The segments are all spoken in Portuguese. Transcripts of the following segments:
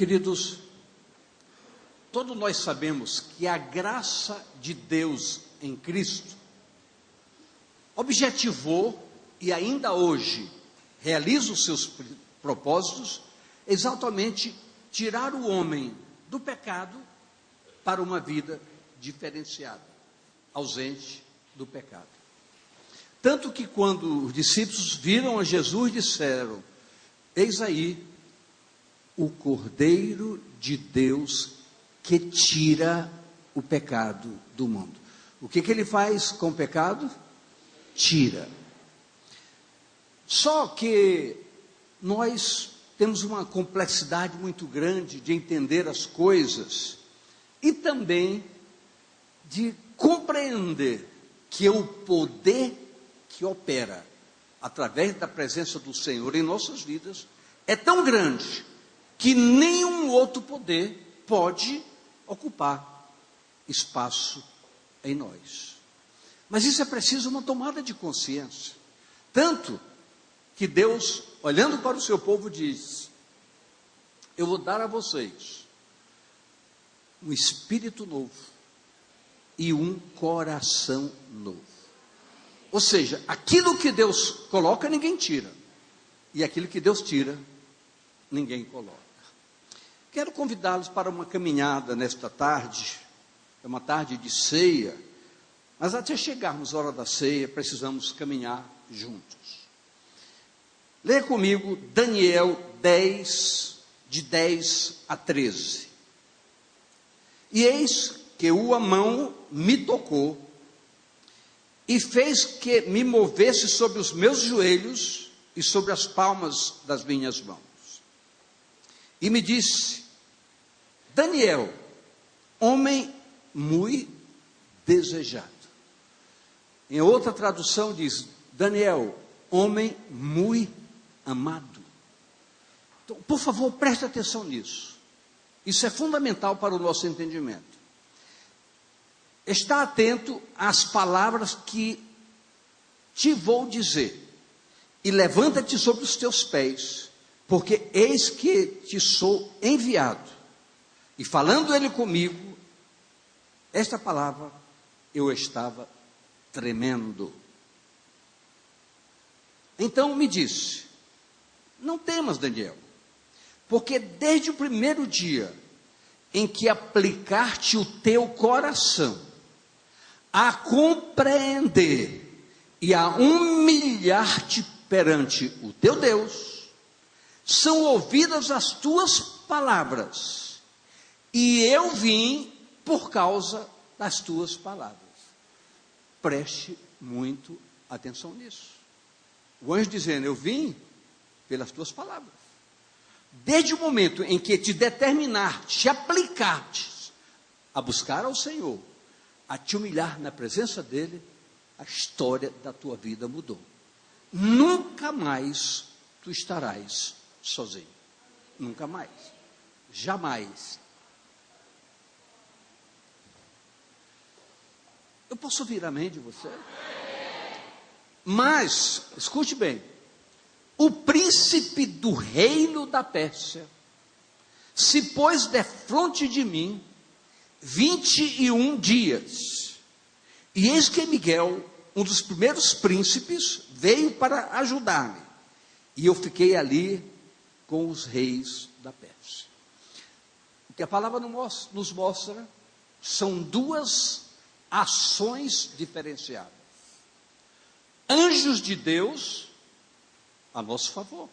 Queridos, todos nós sabemos que a graça de Deus em Cristo objetivou e ainda hoje realiza os seus propósitos, exatamente tirar o homem do pecado para uma vida diferenciada, ausente do pecado. Tanto que quando os discípulos viram a Jesus, disseram: eis aí o Cordeiro de Deus que tira o pecado do mundo. O que ele faz com o pecado? Tira. Só que nós temos uma complexidade muito grande de entender as coisas e também de compreender que o poder que opera através da presença do Senhor em nossas vidas é tão grande que nenhum outro poder pode ocupar espaço em nós. Mas isso é preciso uma tomada de consciência. Tanto que Deus, olhando para o seu povo, diz: eu vou dar a vocês um espírito novo e um coração novo. Ou seja, aquilo que Deus coloca, ninguém tira. E aquilo que Deus tira, ninguém coloca. Quero convidá-los para uma caminhada nesta tarde. É uma tarde de ceia, mas até chegarmos à hora da ceia, precisamos caminhar juntos. Leia comigo Daniel 10, de 10 a 13. E eis que a mão me tocou, e fez que me movesse sobre os meus joelhos e sobre as palmas das minhas mãos. E me disse: Daniel, homem muito desejado. Em outra tradução diz: Daniel, homem muito amado. Então, por favor, preste atenção nisso. Isso é fundamental para o nosso entendimento. Está atento às palavras que te vou dizer. E levanta-te sobre os teus pés, porque eis que te sou enviado. E falando ele comigo, esta palavra, eu estava tremendo. Então me disse: não temas, Daniel, porque desde o primeiro dia em que aplicar-te o teu coração a compreender e a humilhar-te perante o teu Deus, são ouvidas as tuas palavras, e eu vim por causa das tuas palavras. Preste muito atenção nisso. O anjo dizendo: eu vim pelas tuas palavras. Desde o momento em que te determinar, te aplicar a buscar ao Senhor, a te humilhar na presença dEle, a história da tua vida mudou. Nunca mais tu estarás sozinho. Nunca mais. Jamais. Eu posso ouvir amém de você? Mas, escute bem, o príncipe do reino da Pérsia se pôs defronte de mim 21 dias. E eis que Miguel, um dos primeiros príncipes, veio para ajudar-me. E eu fiquei ali com os reis da Pérsia. O que a palavra nos mostra são duas ações diferenciadas. Anjos de Deus a nosso favor,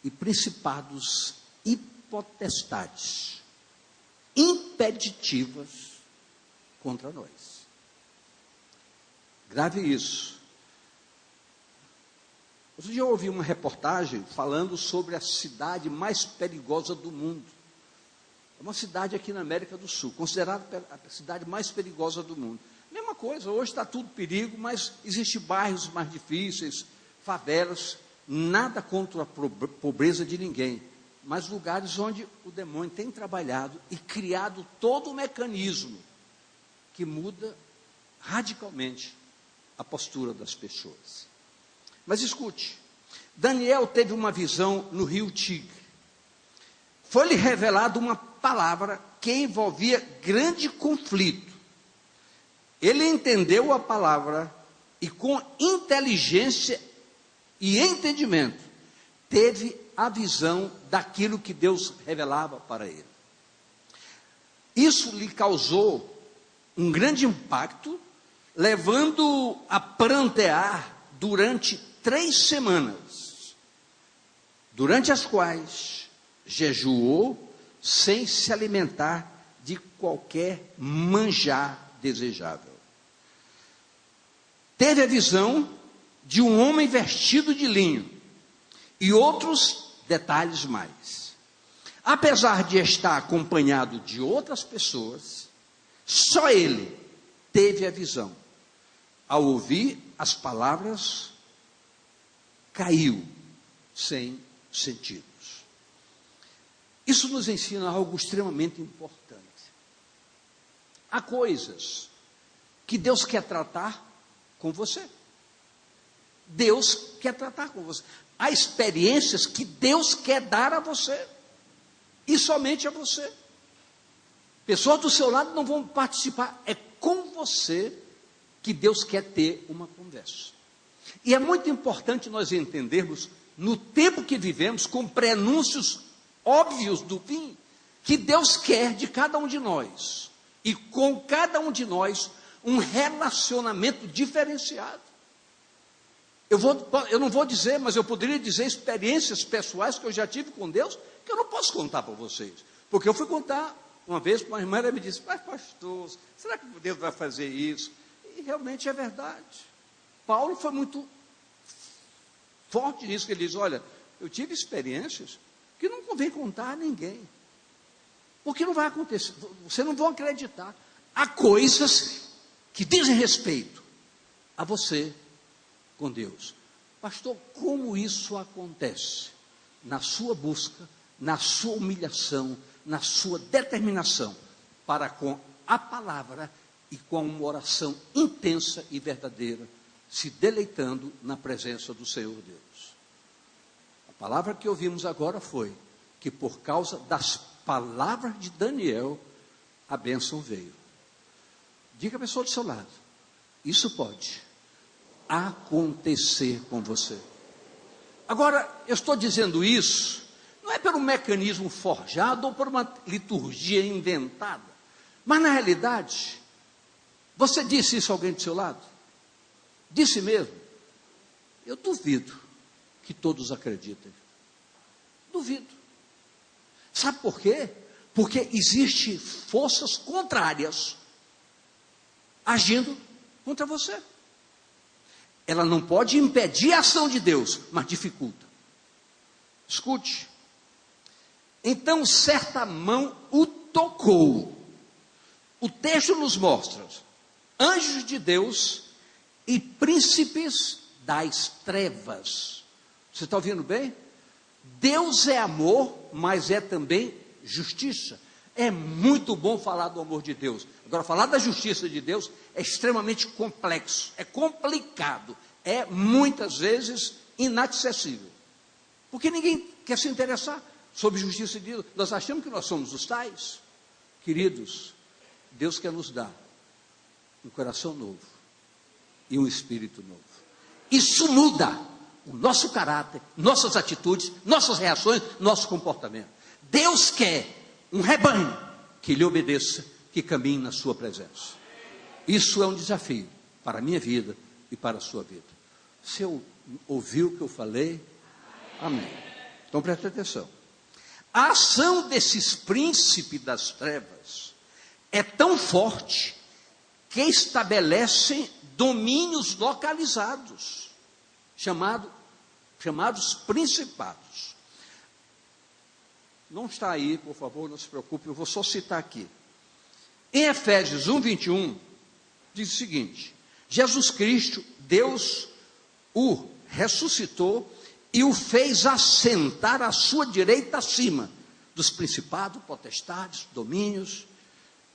e principados e potestades impeditivas contra nós. Grave isso. Outro dia eu ouvi uma reportagem falando sobre a cidade mais perigosa do mundo. É uma cidade aqui na América do Sul, considerada a cidade mais perigosa do mundo. Mesma coisa, hoje está tudo perigo, mas existem bairros mais difíceis, favelas, nada contra a pobreza de ninguém, mas lugares onde o demônio tem trabalhado e criado todo o mecanismo que muda radicalmente a postura das pessoas. Mas escute, Daniel teve uma visão no rio Tigre. foi-lhe revelada uma palavra que envolvia grande conflito. Ele entendeu a palavra e, com inteligência e entendimento, teve a visão daquilo que Deus revelava para ele. Isso lhe causou um grande impacto, levando-o a prantear durante 3 semanas, durante as quais jejuou sem se alimentar de qualquer manjar desejável. Teve a visão de um homem vestido de linho e outros detalhes mais. Apesar de estar acompanhado de outras pessoas, só ele teve a visão. Ao ouvir as palavras, caiu sem sentidos. Isso nos ensina algo extremamente importante. Há coisas que Deus quer tratar com você. Deus quer tratar com você. Há experiências que Deus quer dar a você. E somente a você. Pessoas do seu lado não vão participar. É com você que Deus quer ter uma conversa. E é muito importante nós entendermos, no tempo que vivemos, com prenúncios óbvios do fim, que Deus quer de cada um de nós. E com cada um de nós, um relacionamento diferenciado. Eu não vou dizer, mas eu poderia dizer experiências pessoais que eu já tive com Deus, que eu não posso contar para vocês. Porque eu fui contar uma vez para uma irmã, ela me disse: mas pastor, será que Deus vai fazer isso? E realmente é verdade. Paulo foi muito forte nisso, que ele diz: olha, eu tive experiências que não convém contar a ninguém. Porque não vai acontecer, vocês não vão acreditar. Há coisas que dizem respeito a você com Deus. Pastor, como isso acontece? Na sua busca, na sua humilhação, na sua determinação para com a palavra e com uma oração intensa e verdadeira, se deleitando na presença do Senhor Deus. A palavra que ouvimos agora foi que, por causa das palavras de Daniel, a bênção veio. Diga a pessoa do seu lado: isso pode acontecer com você. Agora, eu estou dizendo isso, não é por um mecanismo forjado ou por uma liturgia inventada, mas na realidade, você disse isso a alguém do seu lado? Disse mesmo? Eu duvido que todos acreditem. Duvido. Sabe por quê? Porque existem forças contrárias agindo contra você. Ela não pode impedir a ação de Deus, mas dificulta. Escute. Então certa mão o tocou. O texto nos mostra anjos de Deus e príncipes das trevas. Você está ouvindo bem? Deus é amor, mas é também justiça. É muito bom falar do amor de Deus. Agora, falar da justiça de Deus é extremamente complexo, é complicado, é muitas vezes inacessível. Porque ninguém quer se interessar sobre justiça de Deus. Nós achamos que nós somos os tais. Queridos, Deus quer nos dar um coração novo e um espírito novo. Isso muda o nosso caráter, nossas atitudes, nossas reações, nosso comportamento. Deus quer um rebanho que lhe obedeça, que caminhe na sua presença. Isso é um desafio para a minha vida e para a sua vida. Você ouviu o que eu falei? Amém. Então preste atenção. A ação desses príncipes das trevas é tão forte que estabelecem domínios localizados, chamados principados. Não está aí, por favor, não se preocupe, eu vou só citar aqui. Em Efésios 1:21, diz o seguinte: Jesus Cristo, Deus o ressuscitou e o fez assentar à sua direita acima dos principados, potestades, domínios.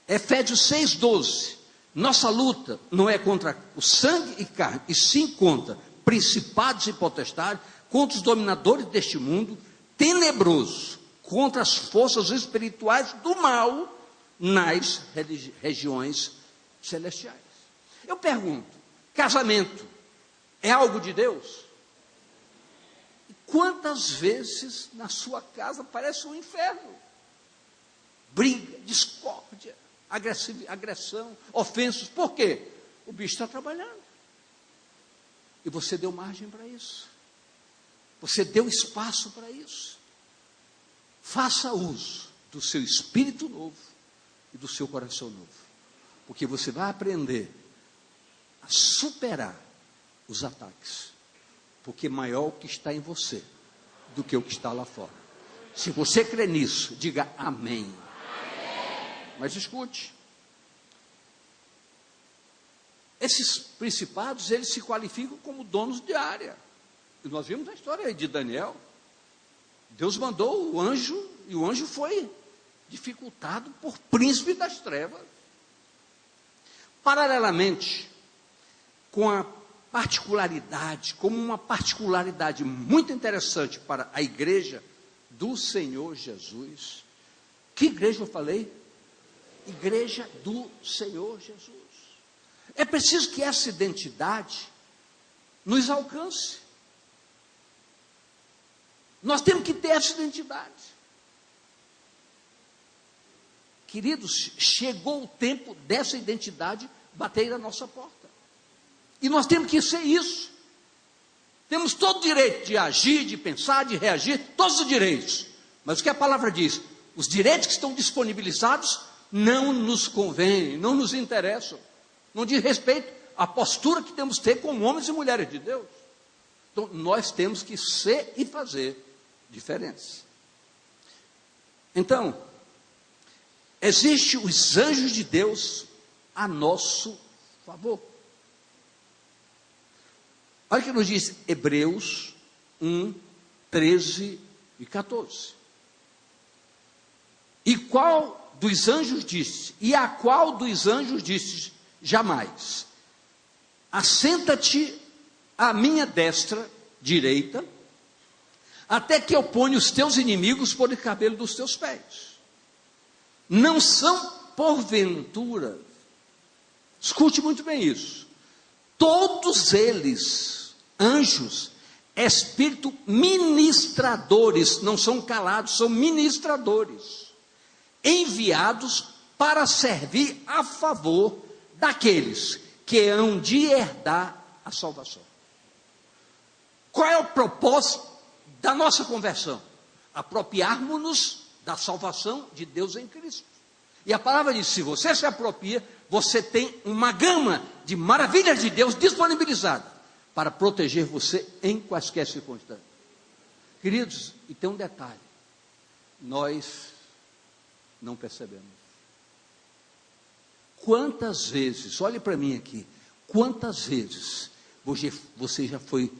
Efésios 6:12, nossa luta não é contra o sangue e carne, e sim contra principados e potestades, contra os dominadores deste mundo tenebroso, contra as forças espirituais do mal nas regiões celestiais. Eu pergunto, casamento é algo de Deus? Quantas vezes na sua casa parece um inferno? Briga, discórdia, agressão, ofensas. Por quê? O bicho está trabalhando. E você deu margem para isso. Você deu espaço para isso. Faça uso do seu espírito novo e do seu coração novo. Porque você vai aprender a superar os ataques. Porque maior o que está em você do que o que está lá fora. Se você crê nisso, diga amém. Amém. Mas escute. Esses principados, eles se qualificam como donos de área. E nós vimos a história aí de Daniel. Deus mandou o anjo, e o anjo foi dificultado por príncipe das trevas. Paralelamente, com a particularidade, como uma particularidade muito interessante para a igreja do Senhor Jesus. Que igreja eu falei? Igreja do Senhor Jesus. É preciso que essa identidade nos alcance. Nós temos que ter essa identidade. Queridos, chegou o tempo dessa identidade bater na nossa porta. E nós temos que ser isso. Temos todo o direito de agir, de pensar, de reagir, todos os direitos. Mas o que a palavra diz? Os direitos que estão disponibilizados não nos convêm, não nos interessam. Não diz respeito à postura que temos que ter como homens e mulheres de Deus. Então, nós temos que ser e fazer diferentes. Então, existem os anjos de Deus a nosso favor. Olha o que nos diz Hebreus 1, 13 e 14. E qual dos anjos disse? E a qual dos anjos disse? Jamais. Assenta-te à minha destra direita, até que eu ponha os teus inimigos por cabelo dos teus pés. Não são porventura, escute muito bem isso, todos eles, anjos, espírito ministradores, não são calados, são ministradores, enviados para servir a favor daqueles que hão de herdar a salvação. Qual é o propósito da nossa conversão? Apropriarmos-nos da salvação de Deus em Cristo. E a palavra diz, se você se apropria, você tem uma gama de maravilhas de Deus disponibilizada para proteger você em quaisquer circunstâncias. Queridos, e tem um detalhe, nós não percebemos. Quantas vezes, olhe para mim aqui, quantas vezes você já foi,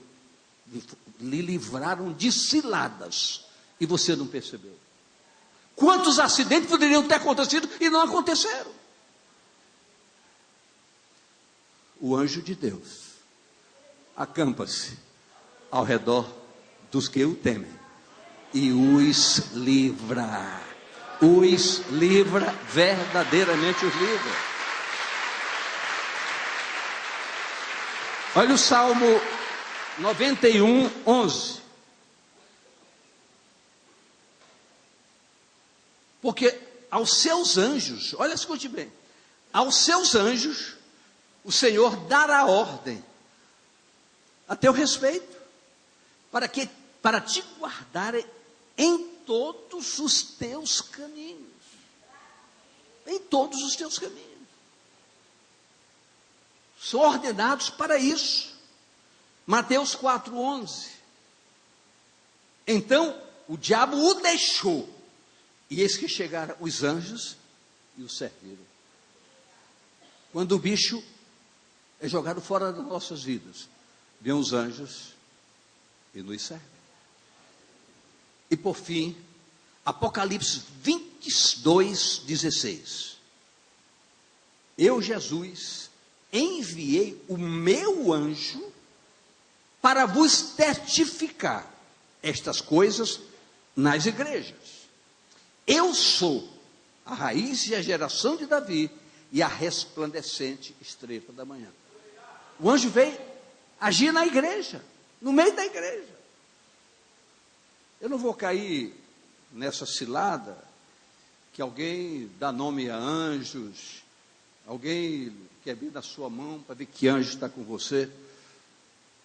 lhe livraram de ciladas e você não percebeu? Quantos acidentes poderiam ter acontecido e não aconteceram? O anjo de Deus acampa-se ao redor dos que o temem e os livra. Os livra, verdadeiramente os livra. Olha o Salmo 91, 11. Porque aos seus anjos, olha, escute bem, aos seus anjos, o Senhor dará ordem a teu respeito, para te guardarem em todos os teus caminhos. Em todos os teus caminhos. São ordenados para isso. Mateus 4:11. Então o diabo o deixou, e eis que chegaram os anjos e o serviram. Quando o bicho é jogado fora das nossas vidas, vêm os anjos e nos servem. E por fim, Apocalipse 22:16. Eu, Jesus, enviei o meu anjo para vos testificar estas coisas nas igrejas. Eu sou a raiz e a geração de Davi e a resplandecente estrela da manhã. O anjo veio agir na igreja, no meio da igreja. Eu não vou cair nessa cilada que alguém dá nome a anjos, alguém quer vir na sua mão para ver que anjo está com você,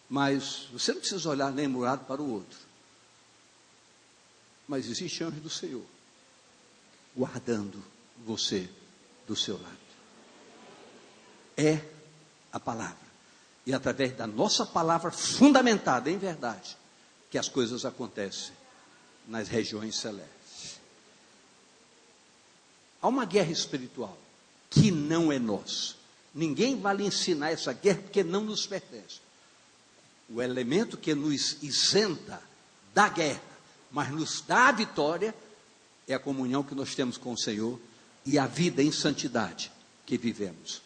mas você não precisa olhar nem um lado para o outro. Mas existe anjo do Senhor guardando você do seu lado. É a palavra. E através da nossa palavra fundamentada em verdade, que as coisas acontecem nas regiões celestes. Há uma guerra espiritual que não é nossa. Ninguém vai lhe ensinar essa guerra porque não nos pertence. O elemento que nos isenta da guerra, mas nos dá a vitória, é a comunhão que nós temos com o Senhor e a vida em santidade que vivemos.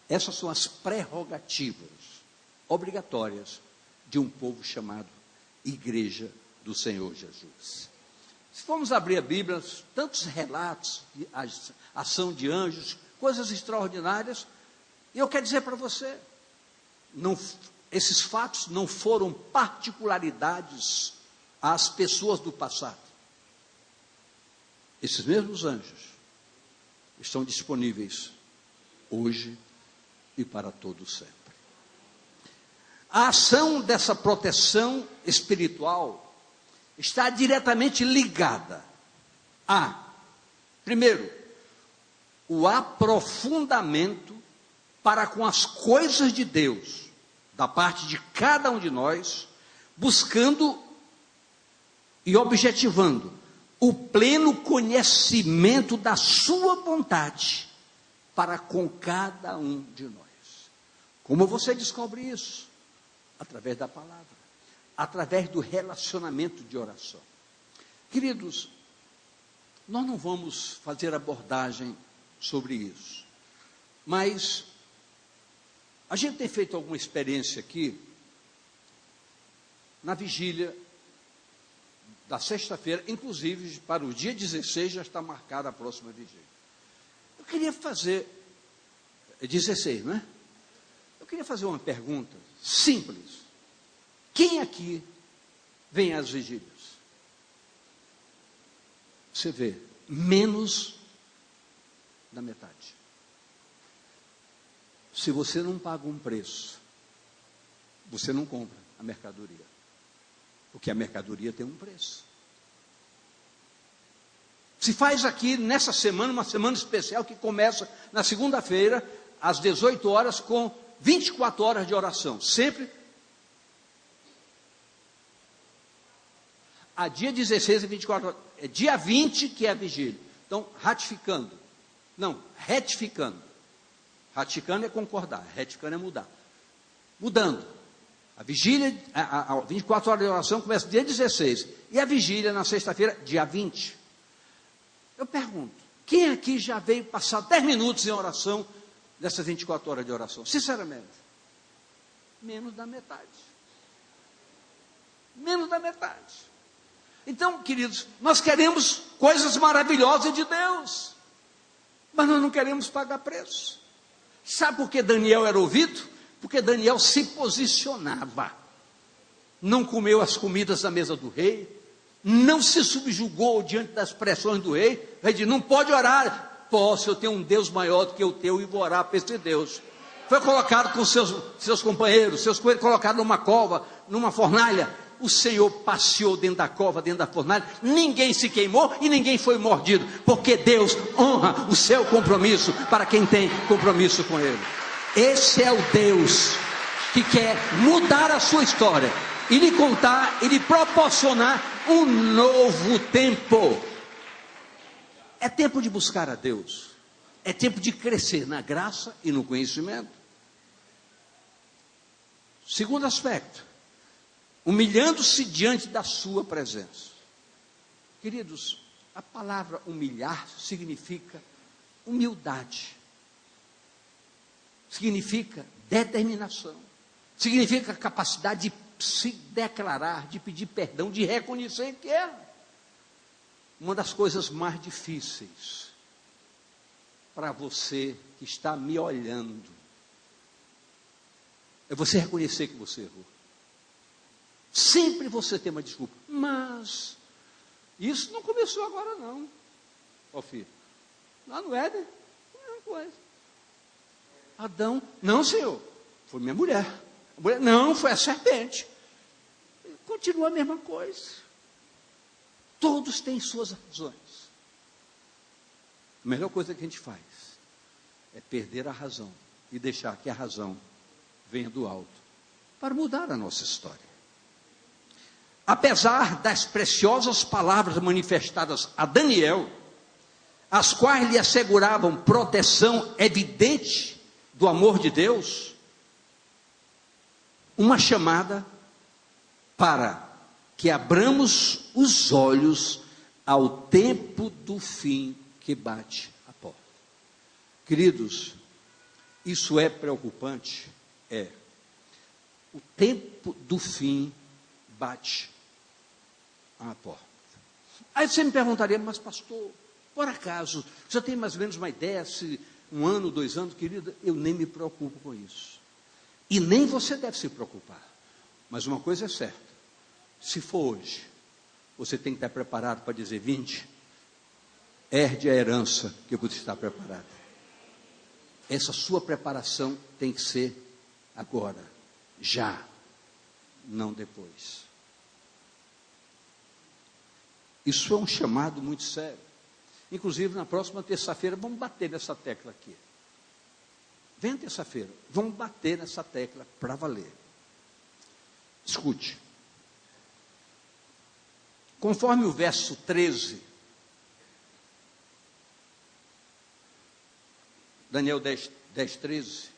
Essas são as prerrogativas obrigatórias de um povo chamado Igreja do Senhor Jesus. Se formos abrir a Bíblia, tantos relatos de ação de anjos, coisas extraordinárias, e eu quero dizer para você, esses fatos não foram particularidades às pessoas do passado. Esses mesmos anjos estão disponíveis hoje e para todo sempre. A ação dessa proteção espiritual está diretamente ligada a, primeiro, o aprofundamento para com as coisas de Deus, da parte de cada um de nós, buscando e objetivando o pleno conhecimento da sua vontade para com cada um de nós. Como você descobre isso? Através da palavra, através do relacionamento de oração. Queridos, nós não vamos fazer abordagem sobre isso, mas a gente tem feito alguma experiência aqui, na vigília da sexta-feira, inclusive para o dia 16 já está marcada a próxima vigília. Eu queria fazer, 16, não é? Eu queria fazer uma pergunta simples. Quem aqui vem às vigílias? Você vê, menos da metade. Se você não paga um preço, você não compra a mercadoria. Porque a mercadoria tem um preço. Se faz aqui, nessa semana, uma semana especial que começa na segunda-feira, às 18 horas, com 24 horas de oração. Sempre a dia 16 e 24 horas. É dia 20 que é a vigília. Então, ratificando. Não, retificando. Ratificando é concordar, retificando é mudar. Mudando. A vigília, a 24 horas de oração começa dia 16. E a vigília na sexta-feira, dia 20. Eu pergunto, quem aqui já veio passar 10 minutos em oração dessas 24 horas de oração? Sinceramente. Menos da metade. Menos da metade. Então, queridos, nós queremos coisas maravilhosas de Deus. Mas nós não queremos pagar preço. Sabe por que Daniel era ouvido? Porque Daniel se posicionava. Não comeu as comidas da mesa do rei. Não se subjugou diante das pressões do rei. O rei disse, não pode orar. Posso, eu tenho um Deus maior do que o teu e vou orar para esse Deus. Foi colocado com seus companheiros, seus coelhos colocados numa cova, numa fornalha. O Senhor passeou dentro da cova, dentro da fornalha. Ninguém se queimou e ninguém foi mordido. Porque Deus honra o seu compromisso para quem tem compromisso com Ele. Esse é o Deus que quer mudar a sua história e lhe contar e lhe proporcionar um novo tempo. É tempo de buscar a Deus. É tempo de crescer na graça e no conhecimento. Segundo aspecto, humilhando-se diante da sua presença. Queridos, a palavra humilhar significa humildade. Significa determinação. Significa capacidade de se declarar, de pedir perdão, de reconhecer que erra. uma das coisas mais difíceis para você que está me olhando é você reconhecer que você errou. Sempre você tem uma desculpa. Mas isso não começou agora não. Ó filho, lá no Éden, foi a mesma coisa. Adão, não senhor, foi minha mulher. A mulher, não, foi a serpente. Continua a mesma coisa. Todos têm suas razões. A melhor coisa que a gente faz é perder a razão e deixar que a razão venha do alto para mudar a nossa história. Apesar das preciosas palavras manifestadas a Daniel, as quais lhe asseguravam proteção evidente do amor de Deus, uma chamada para que abramos os olhos ao tempo do fim que bate a porta. Queridos, isso é preocupante? É. O tempo do fim bate à porta. Aí você me perguntaria, mas pastor, por acaso, já tem mais ou menos uma ideia, se 1 ano, 2 anos, querida, eu nem me preocupo com isso. E nem você deve se preocupar. Mas uma coisa é certa, se for hoje, você tem que estar preparado para dizer, 20, herde a herança que você está preparado. Essa sua preparação tem que ser agora, já, não depois. Isso é um chamado muito sério. Inclusive, na próxima terça-feira, vamos bater nessa tecla aqui. Vem terça-feira, vamos bater nessa tecla para valer. Escute. Conforme o verso 13, Daniel 10, 13.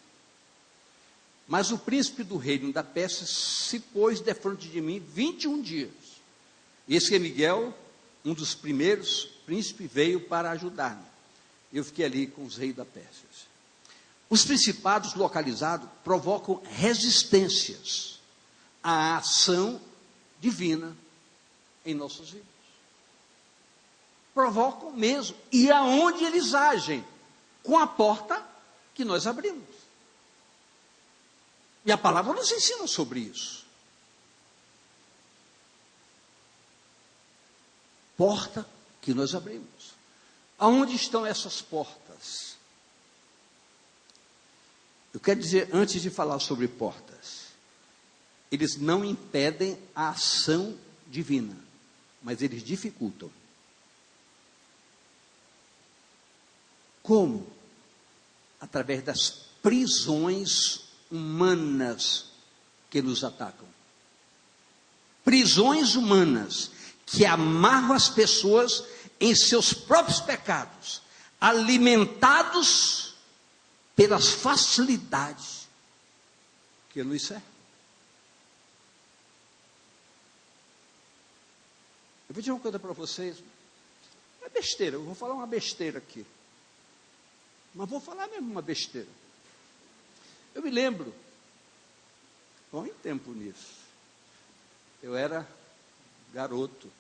Mas o príncipe do reino da Pérsia se pôs defronte de mim 21 dias. E esse é Miguel, um dos primeiros príncipes, veio para ajudar-me. Eu fiquei ali com os reis da Pérsia. Os principados localizados provocam resistências à ação divina em nossas vidas. Provocam mesmo. E aonde eles agem? Com a porta que nós abrimos. E a palavra nos ensina sobre isso. Porta que nós abrimos. Aonde estão essas portas? Eu quero dizer, antes de falar sobre portas, eles não impedem a ação divina, mas eles dificultam. Como? Através das prisões humanas que nos atacam. Prisões humanas que amarram as pessoas em seus próprios pecados, alimentados pelas facilidades que nos cercam. Eu vou dizer uma coisa para vocês, é besteira, eu vou falar uma besteira aqui. Mas vou falar mesmo uma besteira. Eu me lembro, bom tempo nisso, eu era garoto,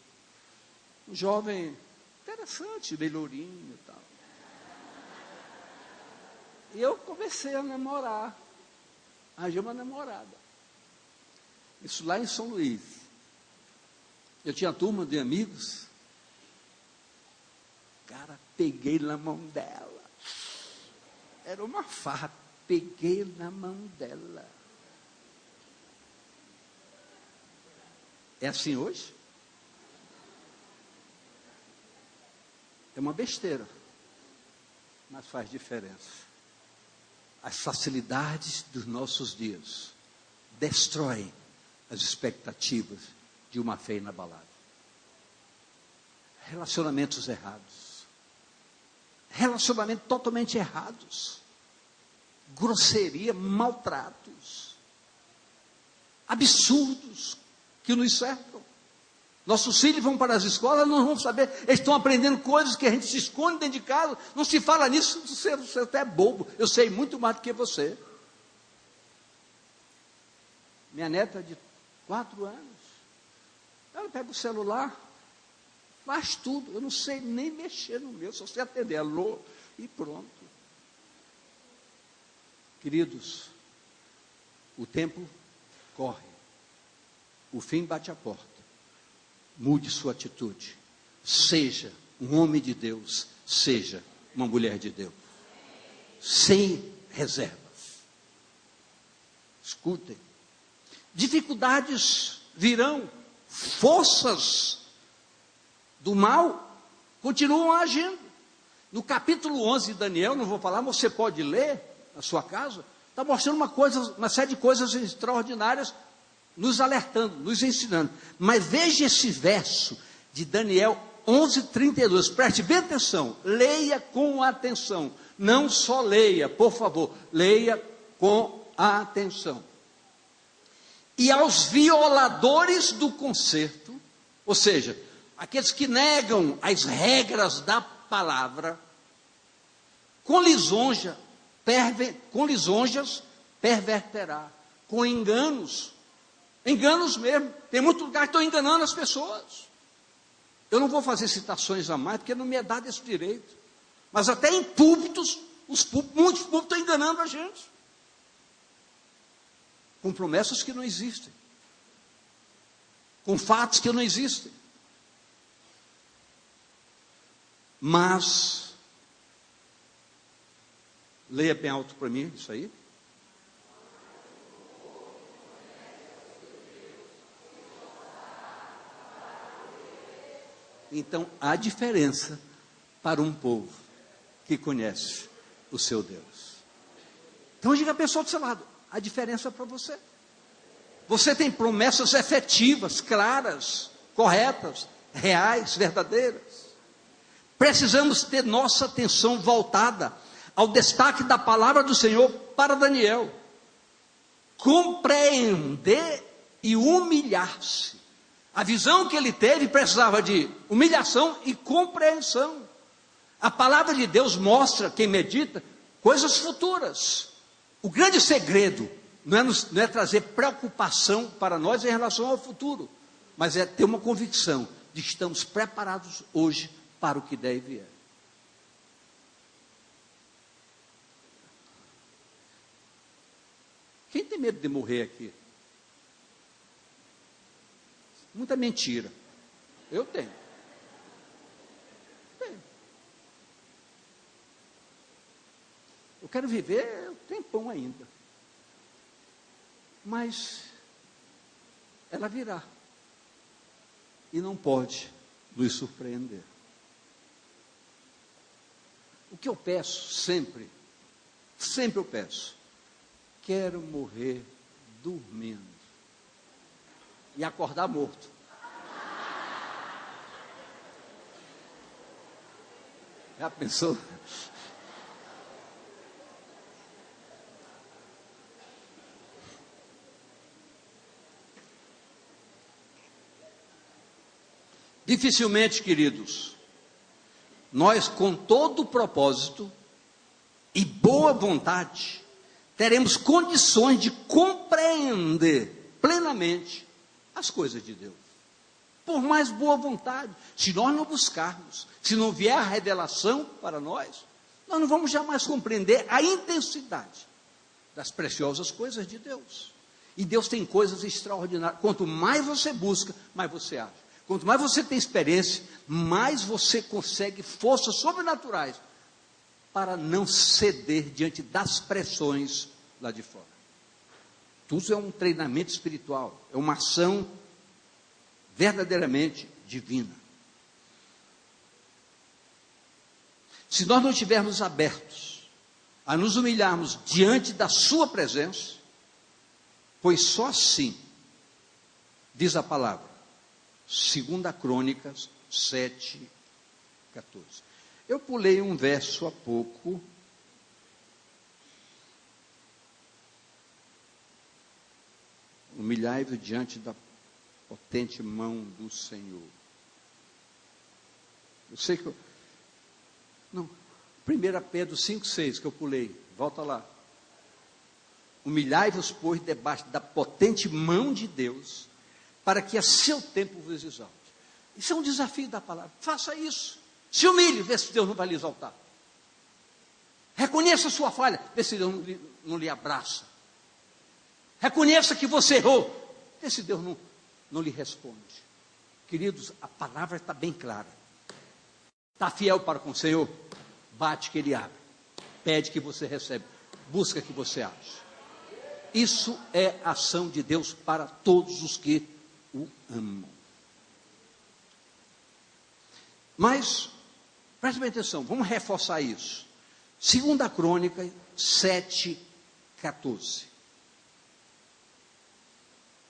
um jovem interessante, belourinho e tal. E eu comecei a namorar, arranjei uma namorada. Isso lá em São Luís. Eu tinha turma de amigos. Cara, peguei na mão dela. Era uma farra. Peguei na mão dela. É assim hoje? É uma besteira, mas faz diferença. As facilidades dos nossos dias destroem as expectativas de uma fé inabalável. Relacionamentos errados. Relacionamentos totalmente errados. Grosseria, maltratos. Absurdos que nos cercam. Nossos filhos vão para as escolas, nós vamos saber, eles estão aprendendo coisas que a gente se esconde dentro de casa, não se fala nisso, você até é bobo, eu sei muito mais do que você. Minha neta de 4 anos, ela pega o celular, faz tudo. Eu não sei nem mexer no meu, só sei atender, alô, e pronto. Queridos, o tempo corre, o fim bate a porta. Mude sua atitude, seja um homem de Deus, seja uma mulher de Deus, sem reservas. Escutem, dificuldades virão, forças do mal continuam agindo. No capítulo 11 de Daniel, não vou falar, mas você pode ler na sua casa, está mostrando uma série de coisas extraordinárias, nos alertando, nos ensinando. Mas veja esse verso de Daniel 11:32, preste bem atenção, leia com atenção, não só leia, por favor, leia com atenção. E aos violadores do concerto, ou seja, aqueles que negam as regras da palavra, com lisonjas perverterá, com enganos mesmo. Tem muito lugar que estão enganando as pessoas. Eu não vou fazer citações a mais, porque não me é dado esse direito. Mas até em púlpitos, muitos púlpitos estão enganando a gente. Com promessas que não existem. Com fatos que não existem. Mas, leia bem alto para mim isso aí. Então, há diferença para um povo que conhece o seu Deus. Então, diga a pessoa do seu lado, a diferença é para você. Você tem promessas efetivas, claras, corretas, reais, verdadeiras. Precisamos ter nossa atenção voltada ao destaque da palavra do Senhor para Daniel. Compreender e humilhar-se. A visão que ele teve precisava de humilhação e compreensão. A palavra de Deus mostra, quem medita, coisas futuras. O grande segredo não é trazer preocupação para nós em relação ao futuro, mas é ter uma convicção de que estamos preparados hoje para o que deve vier. Quem tem medo de morrer aqui? Muita mentira. Eu tenho. Eu quero viver um tempão ainda. Mas ela virá. E não pode nos surpreender. O que eu peço sempre eu peço, quero morrer dormindo e acordar morto. Já pensou? Dificilmente, queridos, nós com todo o propósito e boa vontade, teremos condições de compreender plenamente as coisas de Deus. Por mais boa vontade, se nós não buscarmos, se não vier a revelação para nós não vamos jamais compreender a intensidade das preciosas coisas de Deus. E Deus tem coisas extraordinárias. Quanto mais você busca, mais você acha. Quanto mais você tem experiência, mais você consegue forças sobrenaturais para não ceder diante das pressões lá de fora. Tudo é um treinamento espiritual, é uma ação verdadeiramente divina. Se nós não estivermos abertos a nos humilharmos diante da sua presença, pois só assim, diz a palavra, 2 Crônicas 7:14. Eu pulei um verso há pouco. Humilhai-vos diante da potente mão do Senhor. Eu sei que não, 1 Pedro 5:6 que eu pulei, volta lá. Humilhai-vos, pois, debaixo da potente mão de Deus, para que a seu tempo vos exalte. Isso é um desafio da palavra. Faça isso. Se humilhe, vê se Deus não vai lhe exaltar. Reconheça a sua falha, vê se Deus não lhe abraça. Reconheça que você errou, vê se Deus não lhe responde. Queridos, a palavra está bem clara. Está fiel para com o Senhor? Bate que Ele abre. Pede que você recebe. Busca que você ache. Isso é ação de Deus para todos os que o amam. Mas, preste bem atenção, vamos reforçar isso. 2 Crônicas 7:14.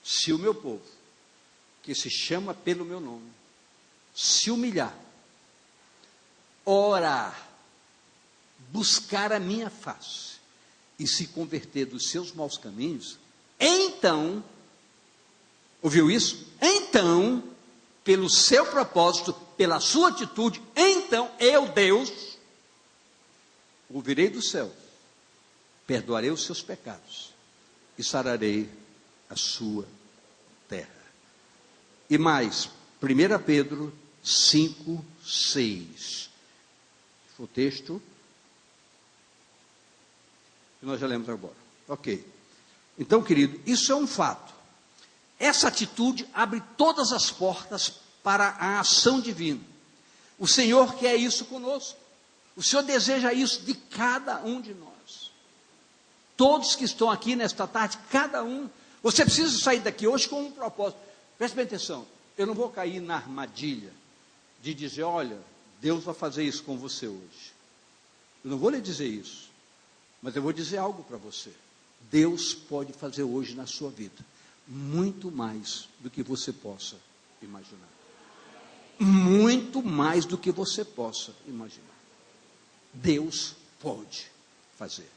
Se o meu povo, que se chama pelo meu nome, se humilhar, orar, buscar a minha face e se converter dos seus maus caminhos, então, ouviu isso? Então, pelo seu propósito, pela sua atitude, então eu, Deus, ouvirei do céu, perdoarei os seus pecados e sararei a sua terra. E mais, 1 Pedro 5:6. O texto que nós já lemos agora. Ok. Então, querido, isso é um fato. Essa atitude abre todas as portas para a ação divina. O Senhor quer isso conosco. O Senhor deseja isso de cada um de nós. Todos que estão aqui nesta tarde, cada um. Você precisa sair daqui hoje com um propósito. Preste bem atenção. Eu não vou cair na armadilha de dizer, olha, Deus vai fazer isso com você hoje. Eu não vou lhe dizer isso. Mas eu vou dizer algo para você. Deus pode fazer hoje na sua vida muito mais do que você possa imaginar. Muito mais do que você possa imaginar. Deus pode fazer.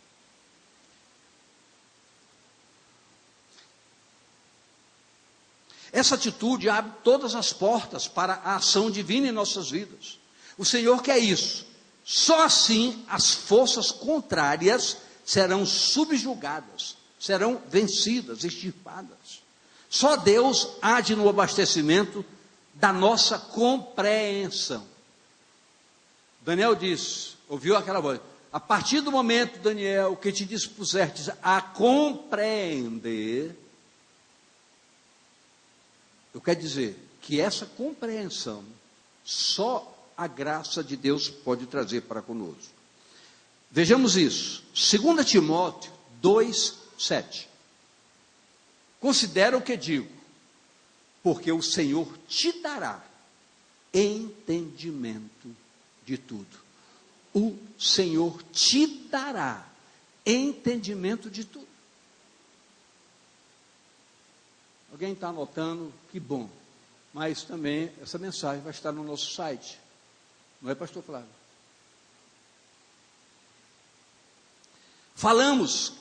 Essa atitude abre todas as portas para a ação divina em nossas vidas. O Senhor quer isso. Só assim as forças contrárias serão subjugadas, serão vencidas, extirpadas. Só Deus age no abastecimento da nossa compreensão. Daniel diz, ouviu aquela voz, a partir do momento, Daniel, que te dispusertes a compreender, eu quero dizer que essa compreensão, só a graça de Deus pode trazer para conosco. Vejamos isso, 2 Timóteo 2:7. Considera o que digo, porque o Senhor te dará entendimento de tudo. O Senhor te dará entendimento de tudo. Alguém está anotando? Que bom. Mas também essa mensagem vai estar no nosso site. Não é, pastor Flávio? Falamos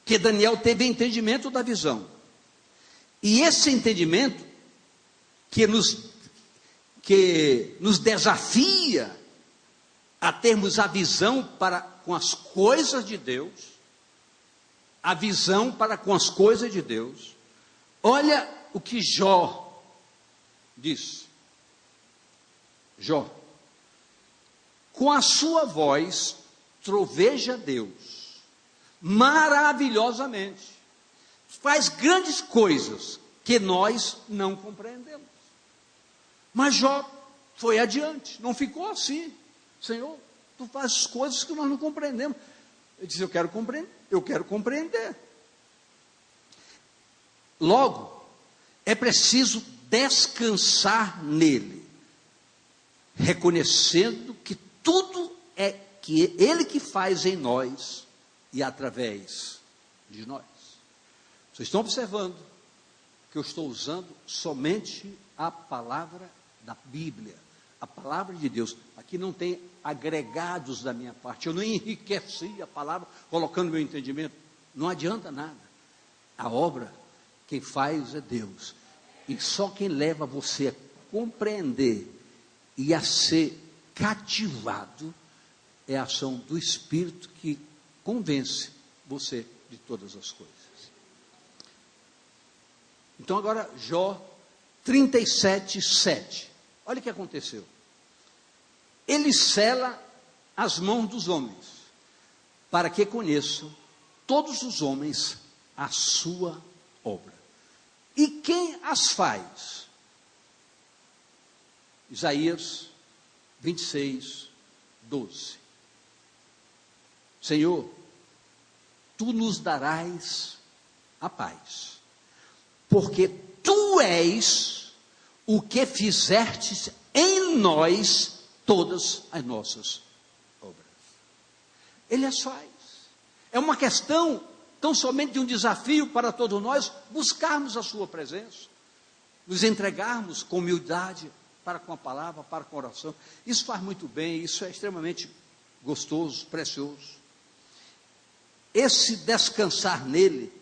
que Daniel teve entendimento da visão. E esse entendimento que nos desafia a termos a visão para com as coisas de Deus, a visão para com as coisas de Deus. Olha o que Jó disse. Jó, com a sua voz troveja Deus maravilhosamente, faz grandes coisas que nós não compreendemos. Mas Jó foi adiante, não ficou assim. Senhor, tu fazes coisas que nós não compreendemos. Ele disse, eu quero compreender. Logo, é preciso descansar nele, reconhecendo que tudo é que Ele que faz em nós e através de nós. Vocês estão observando que eu estou usando somente a palavra da Bíblia, a palavra de Deus. Aqui não tem agregados da minha parte. Eu não enriqueci a palavra colocando meu entendimento. Não adianta nada. A obra, quem faz é Deus. E só quem leva você a compreender e a ser cativado é a ação do Espírito que convence você de todas as coisas. Então agora Jó 37:7. Olha o que aconteceu. Ele sela as mãos dos homens, para que conheçam todos os homens a sua obra. E quem as faz? Isaías 26, 12. Senhor, tu nos darás a paz, porque tu és o que fizestes em nós todas as nossas obras. Ele as faz. É uma questão tão somente de um desafio para todos nós, buscarmos a sua presença, nos entregarmos com humildade para com a palavra, para com a oração. Isso faz muito bem, isso é extremamente gostoso, precioso. Esse descansar nele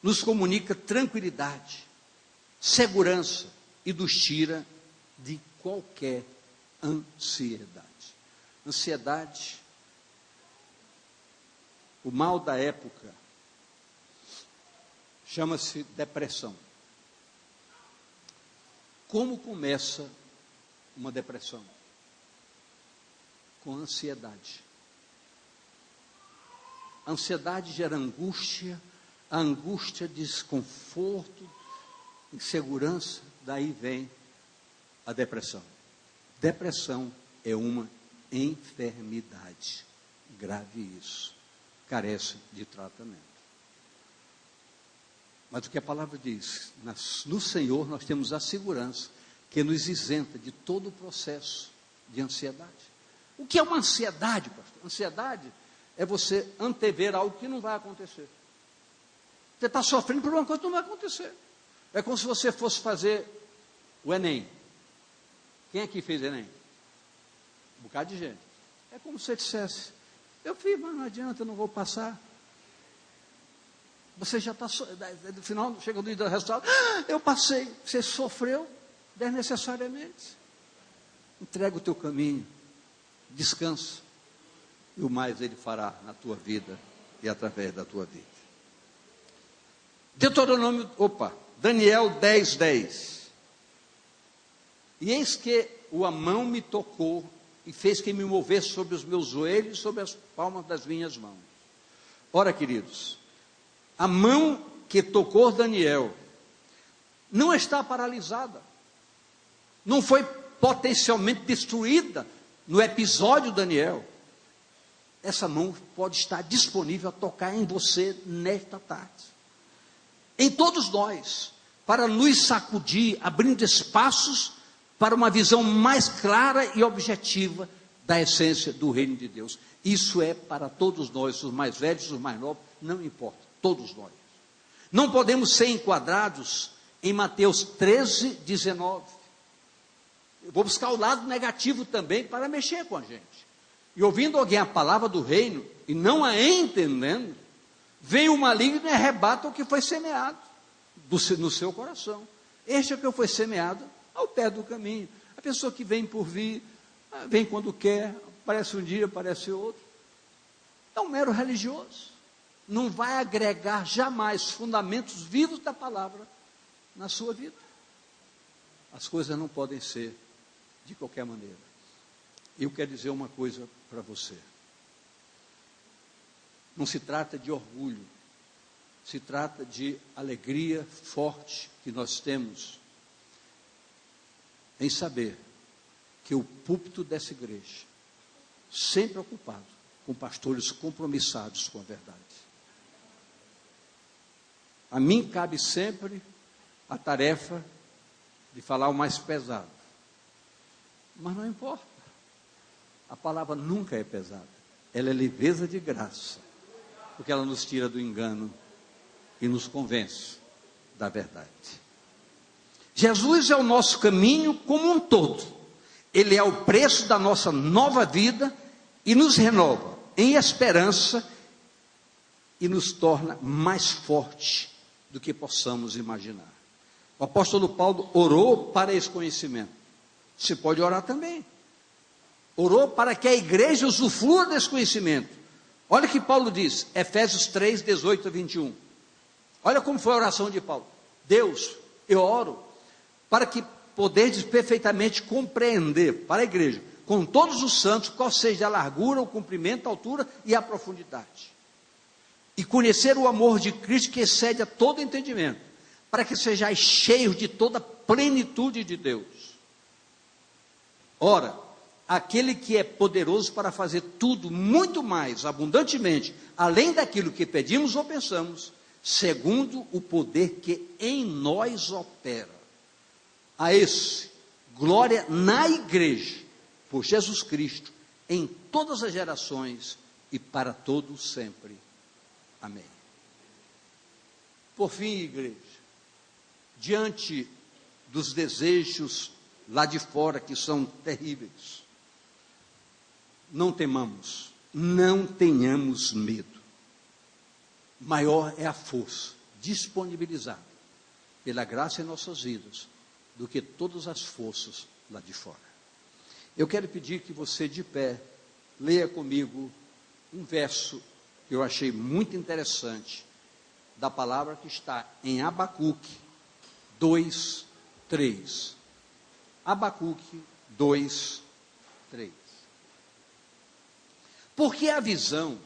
nos comunica tranquilidade, segurança e nos tira de qualquer ansiedade. Ansiedade, o mal da época, chama-se depressão. Como começa uma depressão? Com ansiedade. A ansiedade gera angústia, a angústia, desconforto, insegurança, daí vem a depressão. Depressão é uma enfermidade, grave isso, carece de tratamento. Mas o que a palavra diz, no Senhor nós temos a segurança que nos isenta de todo o processo de ansiedade. O que é uma ansiedade, pastor? Ansiedade é você antever algo que não vai acontecer. Você está sofrendo por uma coisa que não vai acontecer. É como se você fosse fazer o Enem. Quem aqui fez Enem? Um bocado de gente. É como se você dissesse, eu fiz, mas não adianta, eu não vou passar. Você já está, no final, chega no dia do resultado, eu passei. Você sofreu desnecessariamente. Entrega o teu caminho, descansa, e o mais Ele fará na tua vida e através da tua vida. Daniel 10, 10. E eis que a mão me tocou e fez que me movesse sobre os meus joelhos e sobre as palmas das minhas mãos. Ora, queridos, a mão que tocou Daniel não está paralisada, não foi potencialmente destruída no episódio Daniel. Essa mão pode estar disponível a tocar em você nesta tarde, em todos nós, para nos sacudir, abrindo espaços para uma visão mais clara e objetiva da essência do reino de Deus. Isso é para todos nós, os mais velhos, os mais novos, não importa, todos nós. Não podemos ser enquadrados em Mateus 13, 19. Eu vou buscar o lado negativo também para mexer com a gente. E ouvindo alguém a palavra do reino e não a entendendo, vem o maligno e arrebata o que foi semeado no seu coração. Este é o que foi semeado ao pé do caminho. A pessoa que vem por vir, vem quando quer, aparece um dia, aparece outro. É um mero religioso. Não vai agregar jamais fundamentos vivos da palavra na sua vida. As coisas não podem ser de qualquer maneira. Eu quero dizer uma coisa para você. Não se trata de orgulho, se trata de alegria forte que nós temos em saber que o púlpito dessa igreja, sempre ocupado com pastores compromissados com a verdade. A mim cabe sempre a tarefa de falar o mais pesado. Mas não importa. A palavra nunca é pesada. Ela é leveza de graça. Porque ela nos tira do engano e nos convence da verdade. Jesus é o nosso caminho como um todo. Ele é o preço da nossa nova vida e nos renova em esperança e nos torna mais forte do que possamos imaginar. O apóstolo Paulo orou para esse conhecimento. Você pode orar também. Orou para que a igreja usufrua desse conhecimento. Olha o que Paulo diz, Efésios 3, 18 a 21. Olha como foi a oração de Paulo. Deus, eu oro para que poderdes perfeitamente compreender, para a igreja, com todos os santos, qual seja a largura, o comprimento, a altura e a profundidade. E conhecer o amor de Cristo que excede a todo entendimento, para que sejais cheios de toda a plenitude de Deus. Ora, aquele que é poderoso para fazer tudo muito mais abundantemente, além daquilo que pedimos ou pensamos, segundo o poder que em nós opera. A esse, glória na igreja, por Jesus Cristo, em todas as gerações e para todos sempre. Amém. Por fim, igreja, diante dos desejos lá de fora que são terríveis, não temamos, não tenhamos medo. Maior é a força disponibilizada pela graça em nossas vidas do que todas as forças lá de fora. Eu quero pedir que você de pé leia comigo um verso que eu achei muito interessante da palavra que está em Abacuque 2:3. Abacuque 2:3. Porque a visão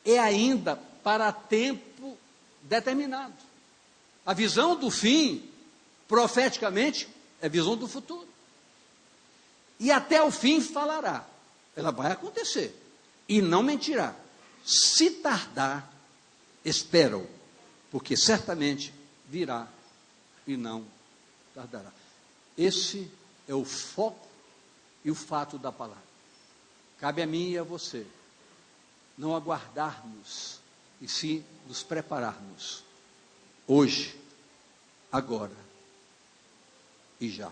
é ainda para tempo determinado. A visão do fim, profeticamente, é visão do futuro. E até o fim falará. Ela vai acontecer. E não mentirá. Se tardar, espera-o, porque certamente virá e não tardará. Esse é o foco e o fato da palavra. Cabe a mim e a você não aguardarmos, e sim nos prepararmos, hoje, agora e já.